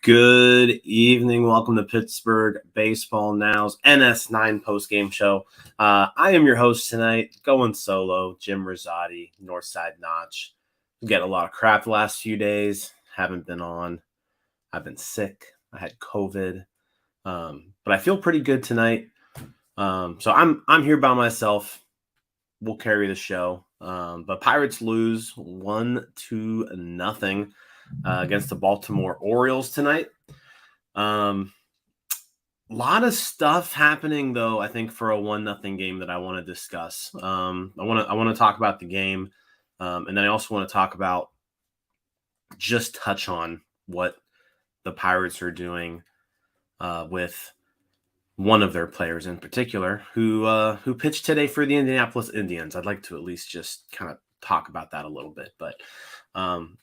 Good evening. Welcome to Pittsburgh Baseball Now's NS9 Postgame Show. I am your host tonight, going solo, Jim Rosati, Northside Notch. We get a lot of crap the last few days. Haven't been on. I've been sick. I had COVID, but I feel pretty good tonight. So I'm here by myself. We'll carry the show. But Pirates lose 1-0 against the Baltimore Orioles tonight. A lot of stuff happening, though, I think, for a 1-0 game that I want to discuss. I want to talk about the game, and then I also want to touch on what the Pirates are doing with one of their players in particular who pitched today for the Indianapolis Indians. I'd like to at least just kind of talk about that a little bit, but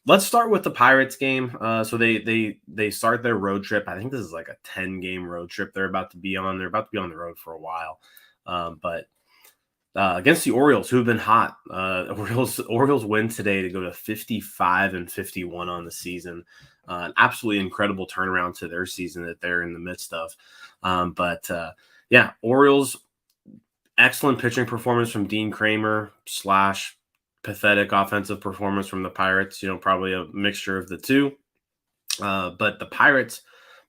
let's start with the Pirates game. So they start their road trip. I think this is like a 10-game road trip they're about to be on. They're about to be on the road for a while. But against the Orioles, who have been hot. Orioles win today to go to 55-51 on the season. An absolutely incredible turnaround to their season that they're in the midst of. Orioles, excellent pitching performance from Dean Kramer / pathetic offensive performance from the Pirates, probably a mixture of the two. But the Pirates,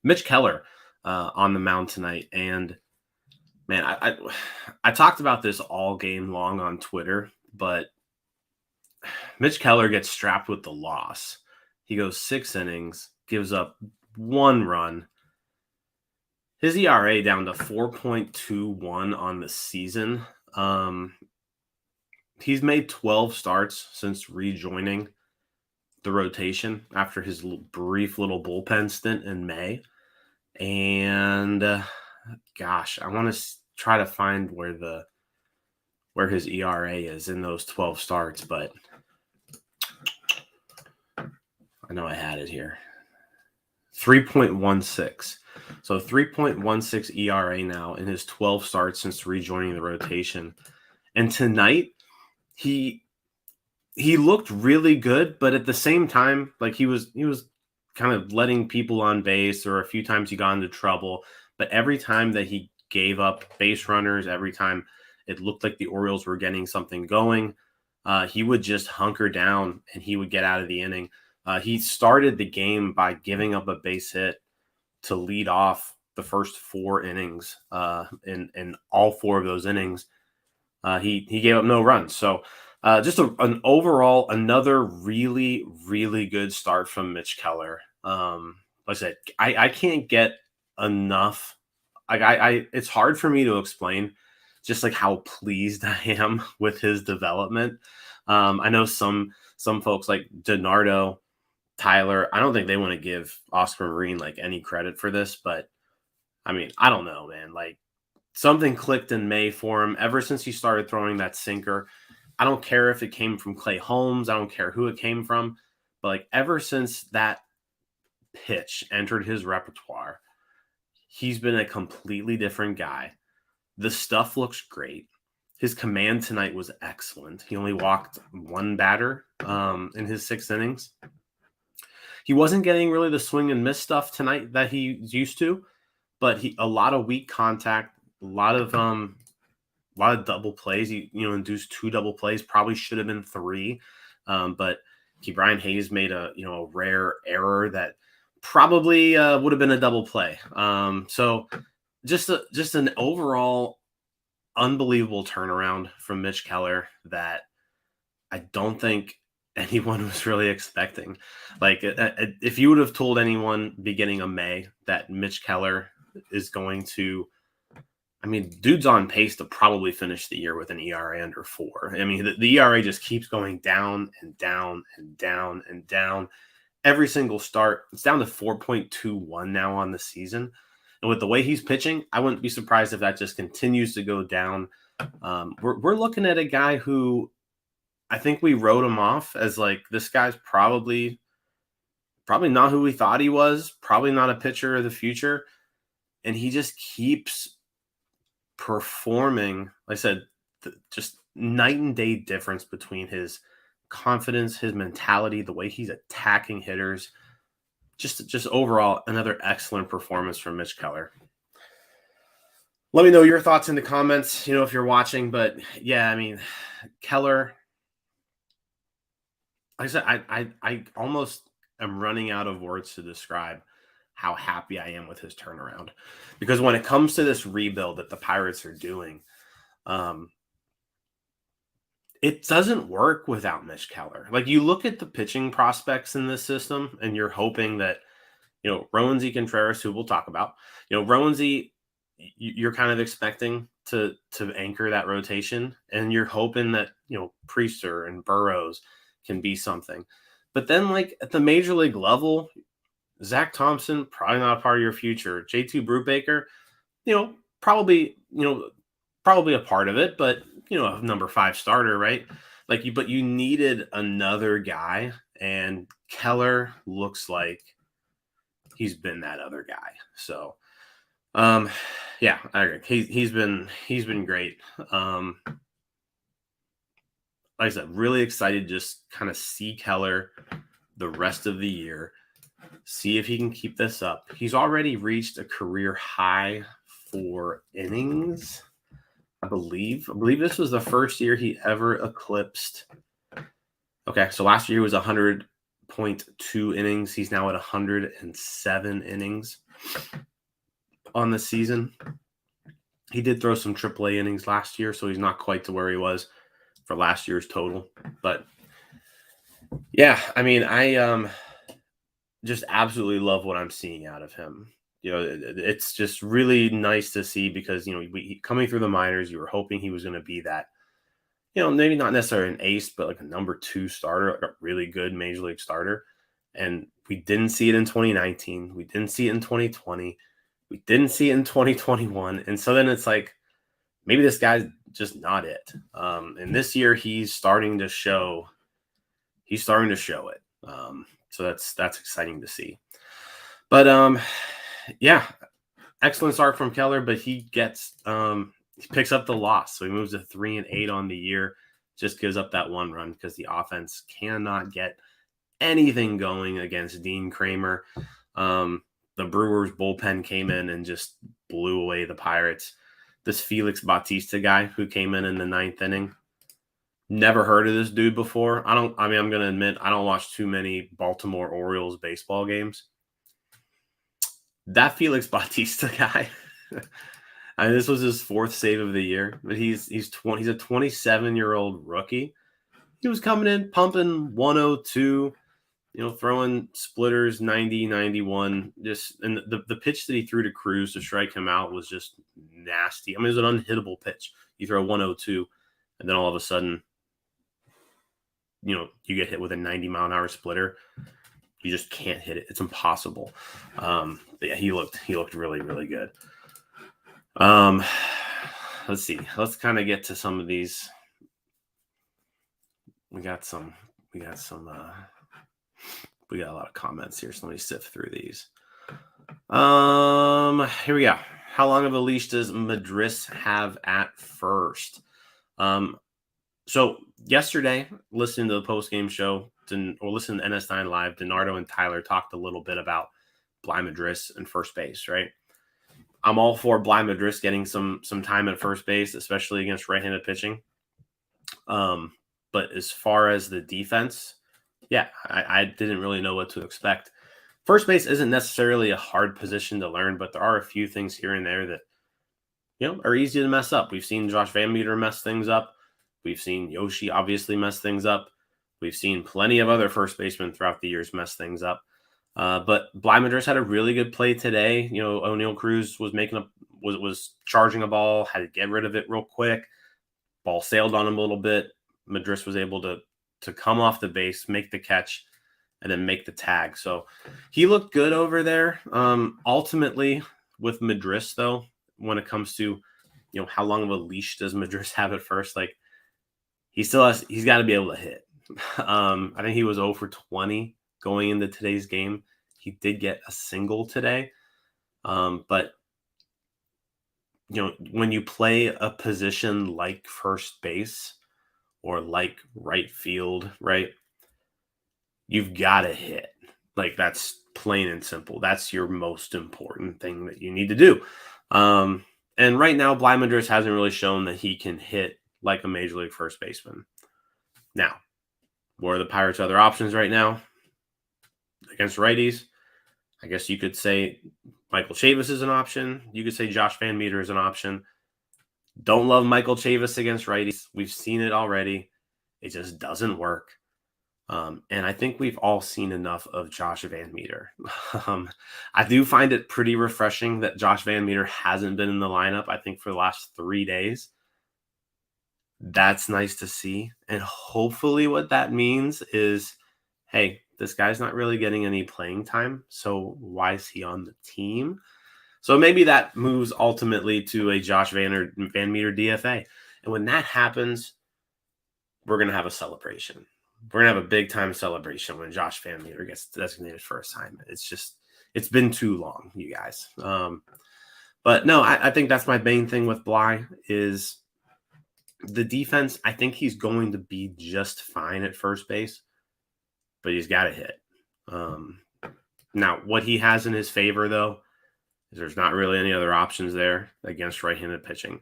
Mitch Keller on the mound tonight. And man, I talked about this all game long on Twitter, but Mitch Keller gets strapped with the loss. He goes 6 innings, gives up 1 run. His ERA down to 4.21 on the season. He's made 12 starts since rejoining the rotation after his brief little bullpen stint in May. And I want to try to find where his ERA is in those 12 starts, but I know I had it here. 3.16. So 3.16 ERA now in his 12 starts since rejoining the rotation. And tonight, he looked really good, but at the same time, like he was kind of letting people on base, or a few times he got into trouble. But every time that he gave up base runners, every time it looked like the Orioles were getting something going, he would just hunker down and he would get out of the inning. He started the game by giving up a base hit to lead off the first 4 innings. In all 4 of those innings, he gave up no runs. So just an overall, another really, really good start from Mitch Keller. Like I said, I can't get enough. It's hard for me to explain just like how pleased I am with his development. I know some folks like DiNardo, Tyler, I don't think they want to give Oscar Marine like any credit for this, but I mean, I don't know, man. Like, something clicked in May for him ever since he started throwing that sinker. I don't care if it came from Clay Holmes. I don't care who it came from. But like ever since that pitch entered his repertoire, he's been a completely different guy. The stuff looks great. His command tonight was excellent. He only walked 1 batter in his 6 innings. He wasn't getting really the swing and miss stuff tonight that he's used to, but a lot of weak contact, a lot of double plays. He induced 2 double plays. Probably should have been 3, but Brian Hayes made a rare error that probably would have been a double play. So just an overall unbelievable turnaround from Mitch Keller that I don't think anyone was really expecting. Like, if you would have told anyone beginning of May that Mitch Keller is going to I mean, dude's on pace to probably finish the year with an ERA under 4. I mean, the ERA just keeps going down and down and down and down every single start. It's down to 4.21 now on the season. And with the way he's pitching, I wouldn't be surprised if that just continues to go down. We're looking at a guy who I think we wrote him off as like, this guy's probably not who we thought he was, probably not a pitcher of the future. And he just keeps performing. Like I said, just night and day difference between his confidence, his mentality, the way he's attacking hitters. Just overall, another excellent performance from Mitch Keller. Let me know your thoughts in the comments, if you're watching. But yeah, I mean, Keller, like I said, I almost am running out of words to describe how happy I am with his turnaround. Because when it comes to this rebuild that the Pirates are doing, it doesn't work without Mitch Keller. Like, you look at the pitching prospects in this system, and you're hoping that, Roansy Contreras, who we'll talk about, Roansy, you're kind of expecting to anchor that rotation, and you're hoping that, Priester and Burrows can be something. But then, like, at the major league level, Zach Thompson, probably not a part of your future. J.T. Brubaker, probably a part of it, but a number 5 starter, right? But you needed another guy, and Keller looks like he's been that other guy. So, yeah, I agree. He's been great. Like I said, really excited to just kind of see Keller the rest of the year, see if he can keep this up. He's already reached a career high for innings. I believe this was the first year he ever eclipsed. Okay, so last year was 100.2 innings. He's now at 107 innings on the season. He did throw some AAA innings last year, so he's not quite to where he was for last year's total. But yeah, I mean, I just absolutely love what I'm seeing out of him. It's just really nice to see because, coming through the minors, you were hoping he was going to be that, maybe not necessarily an ace, but like a number 2 starter, like a really good major league starter. And we didn't see it in 2019. We didn't see it in 2020. We didn't see it in 2021. And so then it's like, maybe this guy's just not it. And this year he's starting to show it. So that's exciting to see. But, yeah, excellent start from Keller, but he picks up the loss. So he moves to 3-8 on the year, just gives up that 1 run because the offense cannot get anything going against Dean Kramer. The Brewers bullpen came in and just blew away the Pirates. This Felix Bautista guy who came in the 9th inning, never heard of this dude before. I'm going to admit, I don't watch too many Baltimore Orioles baseball games. That Felix Bautista guy, this was his 4th save of the year, but he's a 27-year-old rookie. He was coming in pumping 102, throwing splitters 90, 91. And the pitch that he threw to Cruz to strike him out was just nasty. I mean, it was an unhittable pitch. You throw 102, and then all of a sudden, you get hit with a 90-mile-an-hour splitter. You just can't hit it. It's impossible. But yeah, he looked really, really good. Let's see. Let's kind of get to some of these. We got a lot of comments here, so let me sift through these. Here we go. How long of a leash does Madris have at first? So yesterday, listening to the postgame show, or listening to NS9 Live, DiNardo and Tyler talked a little bit about Bly Madris and first base, right? I'm all for Bly Madris getting some time at first base, especially against right-handed pitching. But as far as the defense, yeah, I didn't really know what to expect. First base isn't necessarily a hard position to learn, but there are a few things here and there that, are easy to mess up. We've seen Josh Van Meter mess things up. We've seen Yoshi obviously mess things up. We've seen plenty of other first basemen throughout the years mess things up. But Bly Madris had a really good play today. O'Neal Cruz was making was charging a ball, had to get rid of it real quick. Ball sailed on him a little bit. Madris was able to come off the base, make the catch, and then make the tag. So he looked good over there. Ultimately, with Madris, though, when it comes to how long of a leash does Madris have at first, like he's got to be able to hit. I think he was 0 for 20 going into today's game. He did get a single today. But when you play a position like first base or like right field, right, you've got to hit. Like, that's plain and simple. That's your most important thing that you need to do. And right now, Bly Madris hasn't really shown that he can hit like a major league first baseman. Now, what are the Pirates' other options right now against righties? I guess you could say Michael Chavis is an option. You could say Josh Van Meter is an option. Don't love Michael Chavis against righties. We've seen it already. It just doesn't work. And I think we've all seen enough of Josh Van Meter. I do find it pretty refreshing that Josh Van Meter hasn't been in the lineup, I think, for the last 3 days. That's nice to see. And hopefully what that means is, hey, this guy's not really getting any playing time, so why is he on the team? So maybe that moves ultimately to a Josh Van Meter DFA. And when that happens, we're going to have a celebration. We're going to have a big-time celebration when Josh Van Meter gets designated for assignment. It's been too long, you guys. But no, I think that's my main thing with Bly is the defense. I think he's going to be just fine at first base, but he's got to hit. Now, what he has in his favor, though, is there's not really any other options there against right-handed pitching.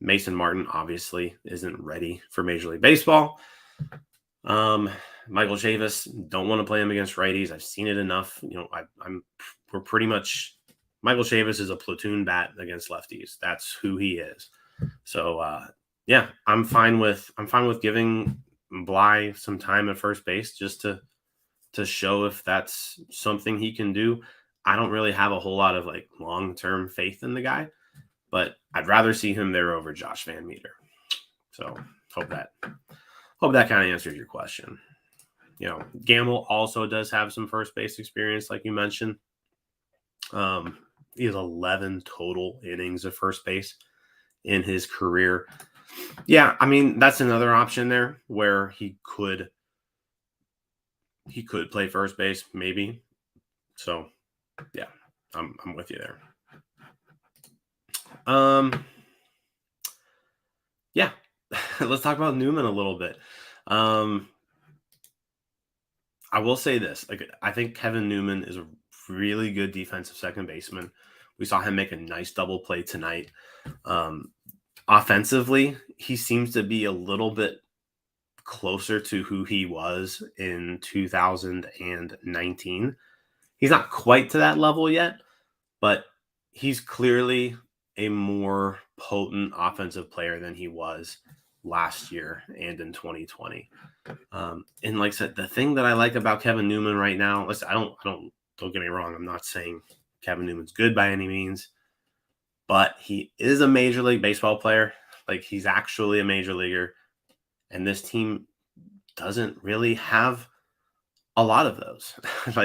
Mason Martin obviously isn't ready for Major League Baseball. Michael Chavis, don't want to play him against righties. I've seen it enough. We're pretty much Michael Chavis is a platoon bat against lefties. That's who he is. So yeah, I'm fine with giving Bly some time at first base just to show if that's something he can do. I don't really have a whole lot of long-term faith in the guy, but I'd rather see him there over Josh Van Meter. So hope that kind of answers your question. Gamble also does have some first base experience, like you mentioned. He has 11 total innings of first base in his career. Yeah, I mean, that's another option there where he could play first base, maybe. So, yeah, I'm with you there. Yeah, let's talk about Newman a little bit. I will say this. I think Kevin Newman is a really good defensive second baseman. We saw him make a nice double play tonight. Offensively, he seems to be a little bit closer to who he was in 2019. He's not quite to that level yet, but he's clearly a more potent offensive player than he was last year and in 2020. And like I said, the thing that I like about Kevin Newman right now, listen, don't get me wrong. I'm not saying Kevin Newman's good by any means, but he is a Major League Baseball player. He's actually a major leaguer, and this team doesn't really have a lot of those.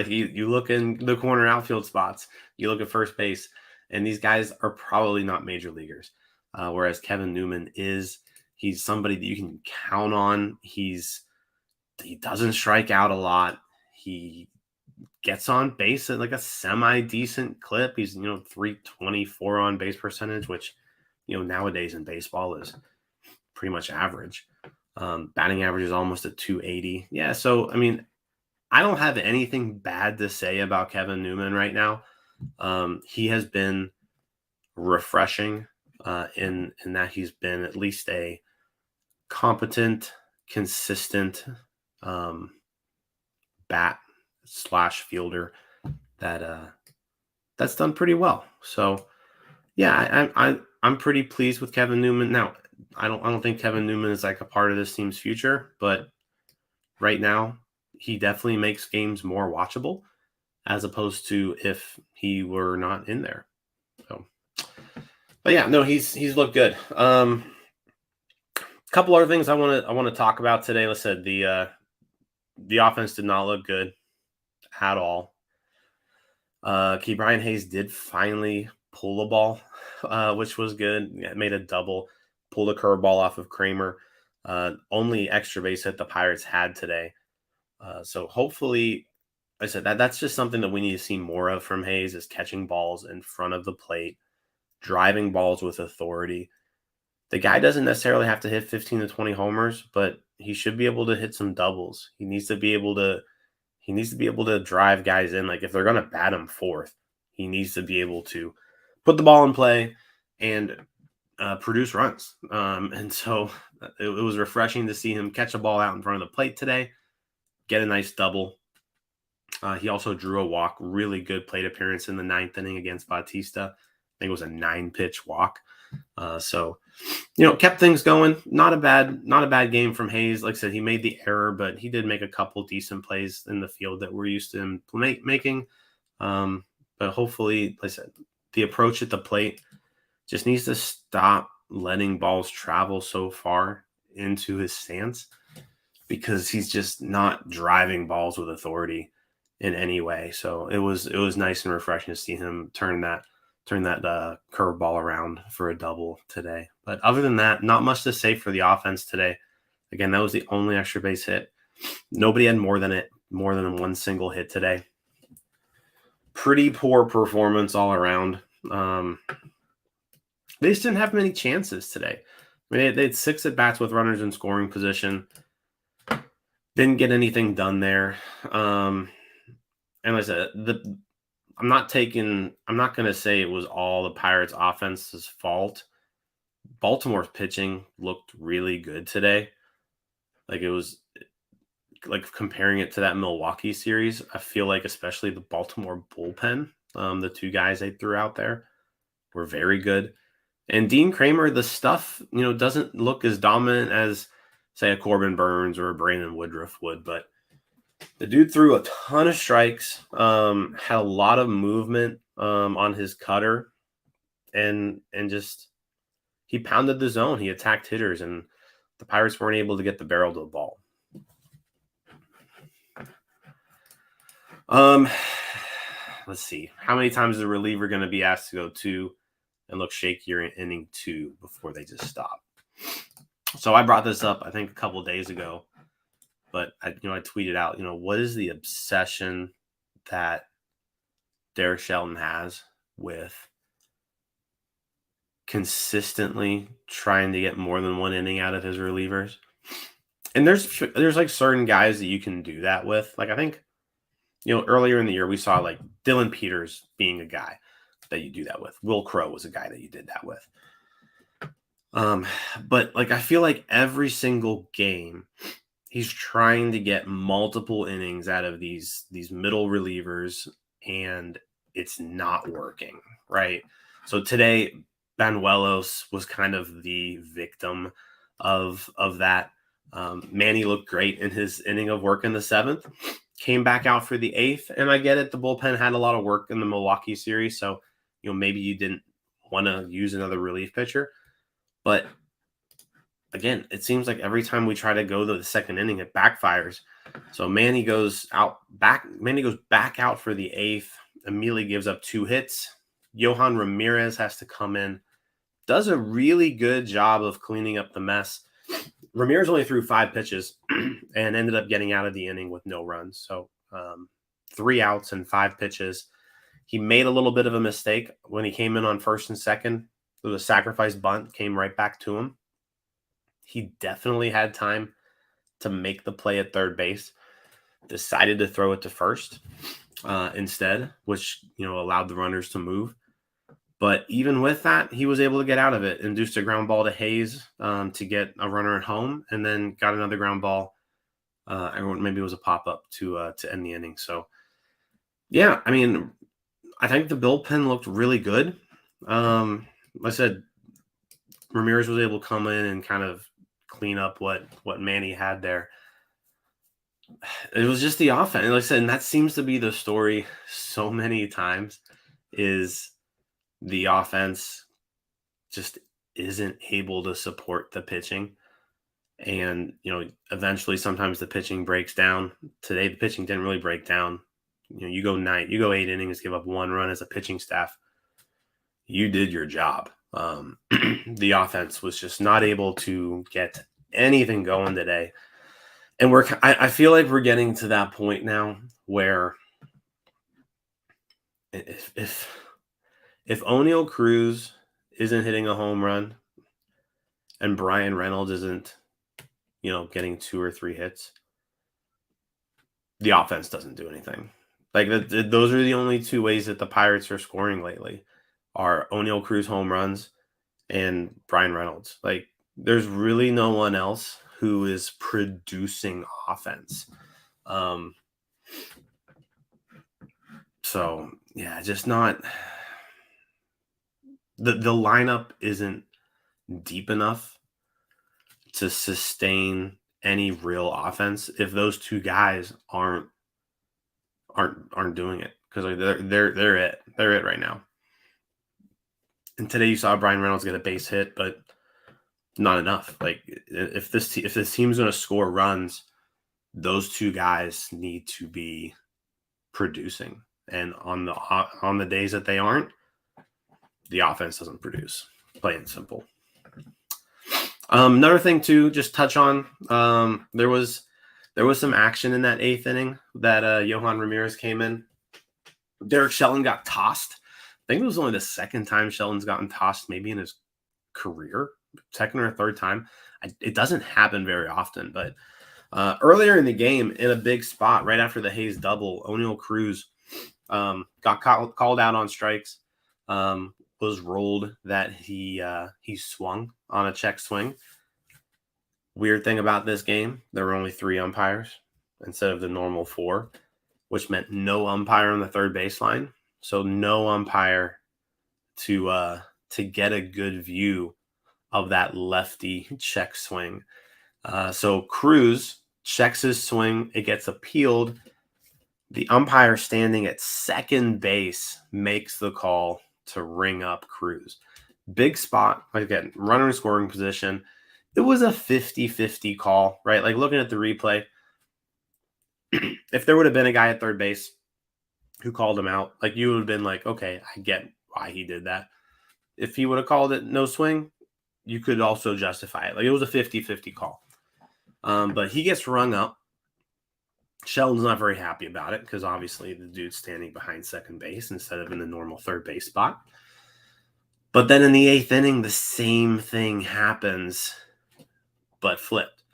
You look in the corner outfield spots, you look at first base, and these guys are probably not major leaguers. Whereas Kevin Newman he's somebody that you can count on. He doesn't strike out a lot. He gets on base at a semi-decent clip. He's, 324 on base percentage, which, nowadays in baseball is pretty much average. Batting average is almost at 280. Yeah. So, I mean, I don't have anything bad to say about Kevin Newman right now. He has been refreshing in that he's been at least a competent, consistent bat / fielder that's done pretty well. So yeah, I'm pretty pleased with Kevin Newman. Now, I don't think Kevin Newman is a part of this team's future, but right now he definitely makes games more watchable as opposed to if he were not in there. So But yeah, no, he's looked good. Couple other things I want to talk about today. Let's said the offense did not look good at all. Key Brian Hayes did finally pull a ball, which was good. Yeah, made a double, pulled a curveball off of Kramer. Only extra base hit the Pirates had today. So hopefully, I said that's just something that we need to see more of from Hayes is catching balls in front of the plate, driving balls with authority. The guy doesn't necessarily have to hit 15 to 20 homers, but he should be able to hit some doubles. He needs to be able to drive guys in. Like if they're gonna bat him fourth, he needs to be able to put the ball in play and produce runs. And so it was refreshing to see him catch a ball out in front of the plate today, get a nice double. He also drew a walk. Really good plate appearance in the ninth inning against Bautista. I think it was a 9-pitch walk. So kept things going. Not a bad game from Hayes. Like I said, he made the error, but he did make a couple decent plays in the field that we're used to him making. But hopefully, like I said, the approach at the plate just needs to stop letting balls travel so far into his stance because he's just not driving balls with authority in any way. So it was nice and refreshing to see him turn that curveball around for a double today. But other than that, not much to say for the offense today. Again, that was the only extra base hit. Nobody had more than one single hit today. Pretty poor performance all around. They just didn't have many chances today. I mean, they had 6 at bats with runners in scoring position. Didn't get anything done there. And like I said, I'm not going to say it was all the Pirates offense's fault. Baltimore's pitching looked really good today. Like it was like comparing it to that Milwaukee series. I feel like especially the Baltimore bullpen, the 2 guys they threw out there were very good. And Dean Kramer, the stuff, doesn't look as dominant as say a Corbin Burns or a Brandon Woodruff would, but the dude threw a ton of strikes, had a lot of movement on his cutter, and just he pounded the zone. He attacked hitters, and the Pirates weren't able to get the barrel to the ball. Let's see. How many times is a reliever going to be asked to go 2 and look shakier in inning 2 before they just stop? So I brought this up, I think, a couple of days ago. But I tweeted out, what is the obsession that Derek Shelton has with consistently trying to get more than 1 inning out of his relievers? And there's like certain guys that you can do that with. Like I think, earlier in the year we saw like Dylan Peters being a guy that you do that with. Will Crow was a guy that you did that with. But like I feel like every single game he's trying to get multiple innings out of these middle relievers, and it's not working, right? So today, Banuelos was kind of the victim of that. Manny looked great in his inning of work in the 7th, came back out for the 8th, and I get it. The bullpen had a lot of work in the Milwaukee series, so maybe you didn't want to use another relief pitcher, but again, it seems like every time we try to go to the 2nd inning, it backfires. So Manny goes back out for the 8th, immediately gives up 2 hits. Yohan Ramirez has to come in, does a really good job of cleaning up the mess. Ramirez only threw 5 pitches and ended up getting out of the inning with no runs. So 3 outs and 5 pitches. He made a little bit of a mistake when he came in on 1st and 2nd. It was a sacrifice bunt, came right back to him. He definitely had time to make the play at 3rd base, decided to throw it to 1st instead, which, allowed the runners to move. But even with that, he was able to get out of it, induced a ground ball to Hayes to get a runner at home, and then got another ground ball. Maybe it was a pop-up to end the inning. So, yeah, I mean, I think the bullpen looked really good. Like I said, Ramirez was able to come in and kind of clean up what Manny had there. It was just the offense. Like I said, and that seems to be the story so many times is the offense just isn't able to support the pitching. And, eventually sometimes the pitching breaks down. Today, the pitching didn't really break down. You go 8 innings, give up 1 run as a pitching staff. You did your job. The offense was just not able to get anything going today. And I feel like we're getting to that point now where if O'Neal Cruz isn't hitting a home run and Brian Reynolds isn't, getting 2 or 3 hits, the offense doesn't do anything. Like those are the only 2 ways that the Pirates are scoring lately, are O'Neal Cruz home runs and Brian Reynolds. Like there's really no one else who is producing offense. So yeah, just not the lineup isn't deep enough to sustain any real offense if those 2 guys aren't doing it, because they're it right now. And today you saw Brian Reynolds get a base hit, but not enough. Like if this team's going to score runs, those 2 guys need to be producing. And on the days that they aren't, the offense doesn't produce. Plain and simple. Another thing to just touch on, there was some action in that 8th inning that Johan Ramirez came in. Derek Shelton got tossed. I think it was only the 2nd time Shelton's gotten tossed, maybe in his career, 2nd or 3rd time. It doesn't happen very often, but earlier in the game, in a big spot, right after the Hayes double, O'Neal Cruz got called out on strikes. Was rolled that he swung on a check swing. Weird thing about this game, there were only 3 umpires instead of the normal 4, which meant no umpire on the third baseline. So no umpire to get a good view of that lefty check swing. So Cruz checks his swing. It gets appealed. The umpire standing at second base makes the call to ring up Cruz. Big spot. Again, runner in scoring position. It was a 50-50 call, right? Like looking at the replay, if there would have been a guy at third base who called him out, like you would have been like, okay, I get why he did that. If he would have called it no swing, you could also justify it. Like it was a 50-50 call. But he gets rung up. Sheldon's not very happy about it because obviously the dude's standing behind second base instead of in the normal third base spot. But then in the 8th inning, the same thing happens, but flipped.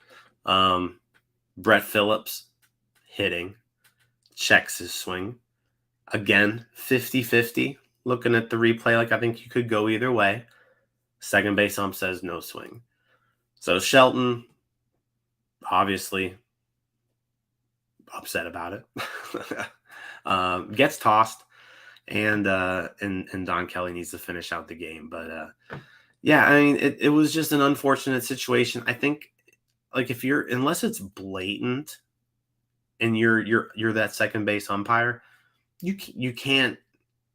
Brett Phillips hitting, checks his swing. Again, 50-50. Looking at the replay, like I think you could go either way. Second base ump says no swing. So Shelton, obviously upset about it. Gets tossed, and Don Kelly needs to finish out the game. But yeah, I mean, it was just an unfortunate situation. I think, like, unless it's blatant, and you're that second base umpire, you can't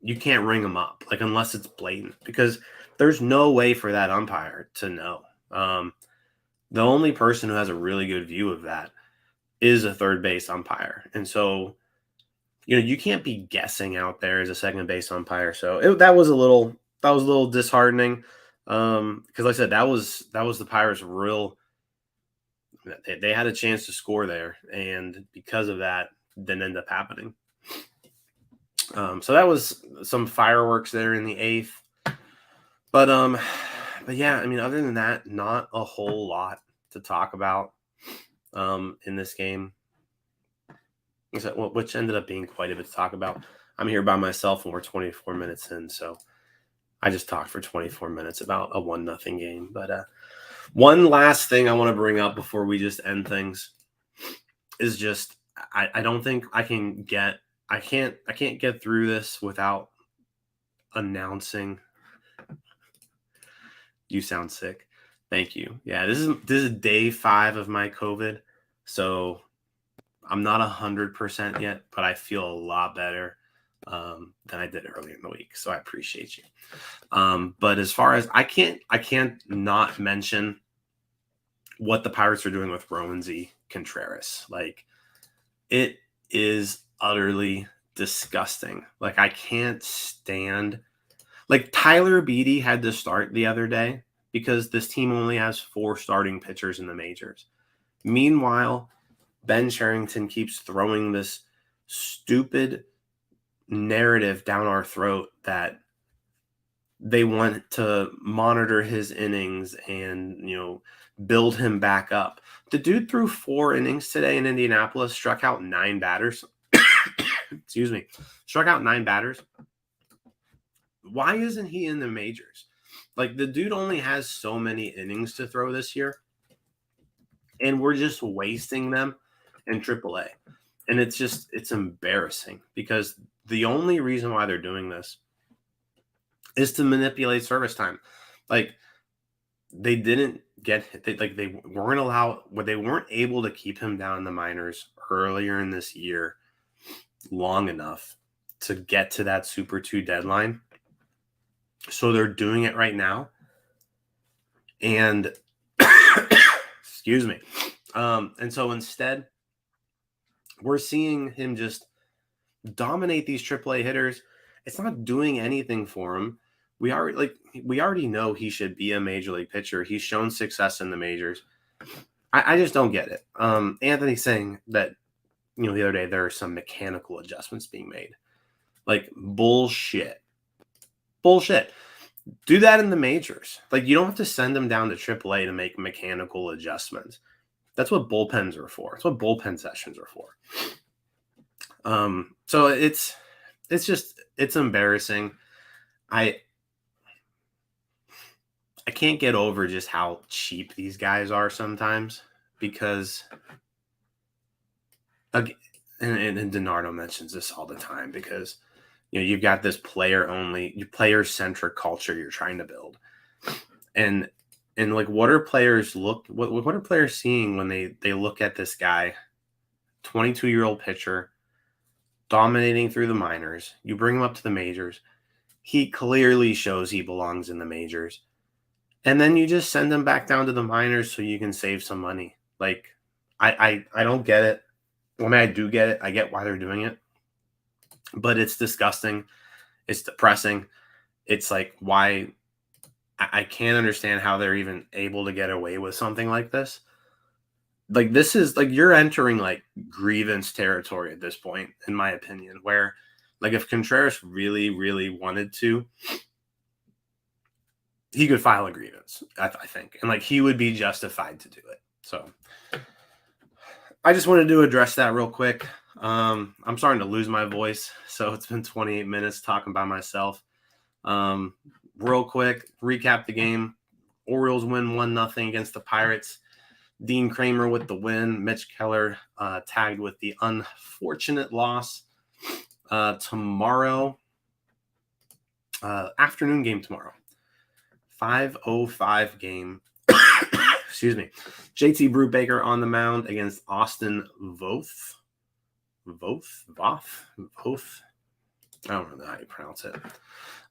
ring them up, like, unless it's blatant, because there's no way for that umpire to know. The only person who has a really good view of that is a third base umpire. And so, you can't be guessing out there as a second base umpire. So that was a little disheartening. Because like I said, that was the Pirates' real, they had a chance to score there. And because of that, didn't end up happening. So that was some fireworks there in the 8th. But yeah, I mean, other than that, not a whole lot to talk about in this game, which ended up being quite a bit to talk about. I'm here by myself and we're 24 minutes in, so I just talked for 24 minutes about a 1-0 game. But one last thing I want to bring up before we just end things is just I don't think I can't get through this without announcing. You sound sick. Thank you. Yeah, this is day 5 of my COVID, so I'm not 100% yet, but I feel a lot better. than I did earlier in the week. So I appreciate you. But as far as I can't not mention what the Pirates are doing with Roansy Contreras. Like, it is utterly disgusting. Like, I can't stand. Like, Tyler Beede had to start the other day because this team only has 4 starting pitchers in the majors. Meanwhile, Ben Cherington keeps throwing this stupid narrative down our throat that they want to monitor his innings and, build him back up. The dude threw 4 innings today in Indianapolis, struck out 9 batters. Excuse me. Struck out 9 batters. Why isn't he in the majors? Like, the dude only has so many innings to throw this year, and we're just wasting them in AAA. And it's embarrassing because the only reason why they're doing this is to manipulate service time. Like, they didn't they weren't able to keep him down in the minors earlier in this year long enough to get to that Super 2 deadline. So they're doing it right now. And excuse me. And so instead, we're seeing him just dominate these AAA hitters. It's not doing anything for him. We already know he should be a major league pitcher. He's shown success in the majors. I just don't get it. Anthony's saying that, the other day there are some mechanical adjustments being made. Like, bullshit. Bullshit. Do that in the majors. Like, you don't have to send them down to AAA to make mechanical adjustments. That's what bullpens are for. That's what bullpen sessions are for. So it's embarrassing. I can't get over just how cheap these guys are sometimes because, and DiNardo mentions this all the time because, you've got this player-centric culture you're trying to build. And like, what are players seeing when they look at this guy, 22-year-old pitcher, dominating through the minors? You bring him up to the majors. He clearly shows he belongs in the majors. And then you just send him back down to the minors so you can save some money. Like, I don't get it. I mean, I do get it. I get why they're doing it. But it's disgusting. It's depressing. It's like, why I can't understand how they're even able to get away with something like this. Like, this is like, you're entering like grievance territory at this point, in my opinion, where, like, if Contreras really, really wanted to, he could file a grievance, I think. And, like, he would be justified to do it. So I just wanted to address that real quick. I'm starting to lose my voice, so it's been 28 minutes talking by myself. Real quick, recap the game. Orioles win 1-0 against the Pirates. Dean Kramer with the win. Mitch Keller tagged with the unfortunate loss. Tomorrow, afternoon game tomorrow. 5:05 game. Excuse me. JT Brubaker on the mound against Austin Voth. Voth? I don't know how you pronounce it.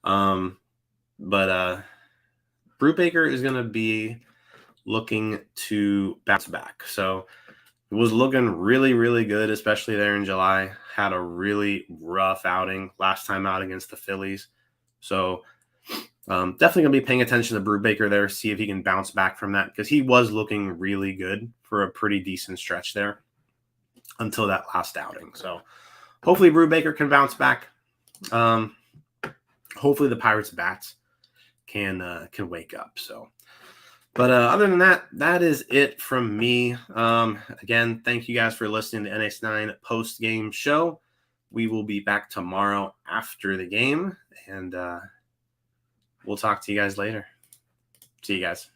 But Brubaker is going to be looking to bounce back. So it was looking really, really good, especially there in July. Had a really rough outing last time out against the Phillies. So definitely going to be paying attention to Brubaker there, see if he can bounce back from that, because he was looking really good for a pretty decent stretch there until that last outing. So hopefully Brubaker can bounce back. Hopefully the Pirates bats can wake up. So, but other than that, that is it from me. Again, thank you guys for listening to NS9 Postgame Show. We will be back tomorrow after the game, and we'll talk to you guys later. See you guys.